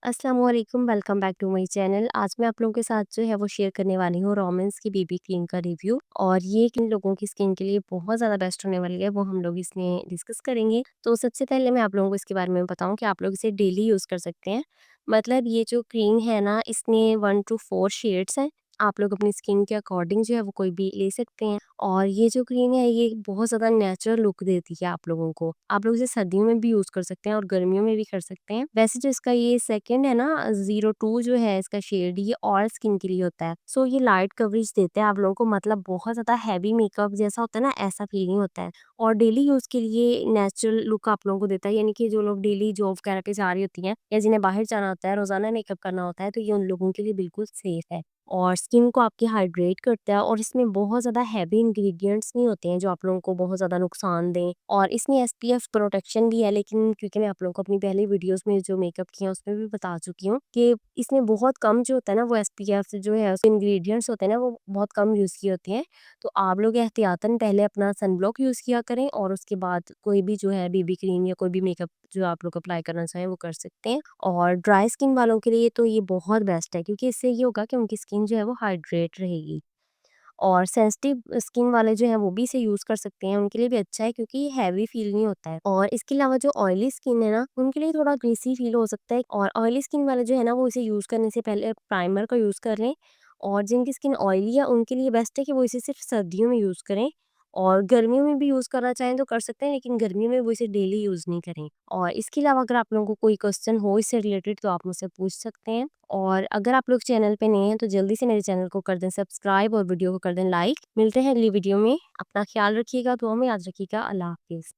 अस्सलाम वालेकुम, welcome back to my channel. आज मैं आप लोगों के साथ जो है वो शेयर करने वाली हूँ रोमेंस की बीबी क्रीम का रिव्यू। और ये किन लोगों की स्किन के लिए बहुत ज़्यादा बेस्ट होने वाली है वो हम लोग इसमें डिस्कस करेंगे। तो सबसे पहले मैं आप लोगों को इसके बारे में बताऊँ कि आप लोग इसे डेली यूज़ कर सकते हैं। मतलब ये जो क्रीम है ना, इसमें 1 टू 4 शेड्स हैं। आप लोग अपनी स्किन के अकॉर्डिंग जो है वो कोई भी ले सकते हैं। और ये जो क्रीम है ये बहुत ज़्यादा नेचुरल लुक देती है आप लोगों को। आप लोग इसे सर्दियों में भी यूज़ कर सकते हैं और गर्मियों में भी कर सकते हैं। वैसे जो इसका ये सेकंड है ना, 02 जो है इसका शेड, ये ऑल स्किन के लिए होता है। सो ये लाइट कवरेज देता है आप लोगों को, मतलब बहुत ज़्यादा हैवी मेकअप जैसा होता है ना, ऐसा फील नहीं होता है। और डेली यूज़ के लिए नेचुरल लुक आप लोगों को देता है, यानी कि जो लोग डेली जॉब वगैरह पे जा रही होती हैं या जिन्हें बाहर जाना होता है, रोज़ाना मेकअप करना होता है, तो ये उन लोगों के लिए बिल्कुल सेफ है। और स्किन को आपकी हाइड्रेट करता है और इसमें बहुत ज़्यादा हैवी इंग्रेडिएंट्स नहीं होते हैं जो आप लोगों को बहुत ज़्यादा नुकसान दें। और इसमें एसपीएफ प्रोटेक्शन भी है, लेकिन क्योंकि मैं आप लोगों को अपनी पहली वीडियोस में जो मेकअप किया उसमें भी बता चुकी हूँ कि इसमें बहुत कम जो होता है ना वो एसपीएफ जो है इंग्रेडिएंट्स होते हैं ना वो बहुत कम यूज़ किए होते हैं। तो आप लोग एहतियातन पहले अपना सनब्लॉक यूज़ किया करें और उसके बाद कोई भी जो है बीबी क्रीम या कोई भी मेकअप जो आप लोग अप्लाई करना चाहें वो कर सकते हैं। और ड्राई स्किन वालों के लिए तो ये बहुत बेस्ट है, क्योंकि इससे ये होगा कि उनकी स्किन जो है वो हाइड्रेट रहेगी। और सेंसिटिव स्किन वाले जो हैं वो भी इसे यूज़ कर सकते हैं, उनके लिए भी अच्छा है क्योंकि ये हैवी फील नहीं होता है। और इसके अलावा जो ऑयली स्किन है ना, उनके लिए थोड़ा ग्रीसी फील हो सकता है। और ऑयली स्किन वाले जो है ना वो इसे यूज़ करने से पहले प्राइमर का यूज़ कर लें। और जिनकी स्किन ऑयली है उनके लिए बेस्ट है कि वो इसे सिर्फ सर्दियों में यूज़ करें। और गर्मियों में भी यूज़ करना चाहें तो कर सकते हैं, लेकिन गर्मियों में वो इसे डेली यूज़ नहीं करें। और इसके अलावा अगर आप लोगों को कोई क्वेश्चन हो इससे रिलेटेड तो आप मुझसे पूछ सकते हैं। और अगर आप लोग चैनल पे नए हैं तो जल्दी से मेरे चैनल को कर दें सब्सक्राइब और वीडियो को कर दें लाइक। मिलते हैं अगली वीडियो में। अपना ख्याल रखिएगा, दुआ में याद रखिएगा। अल्लाह हाफ़िज़।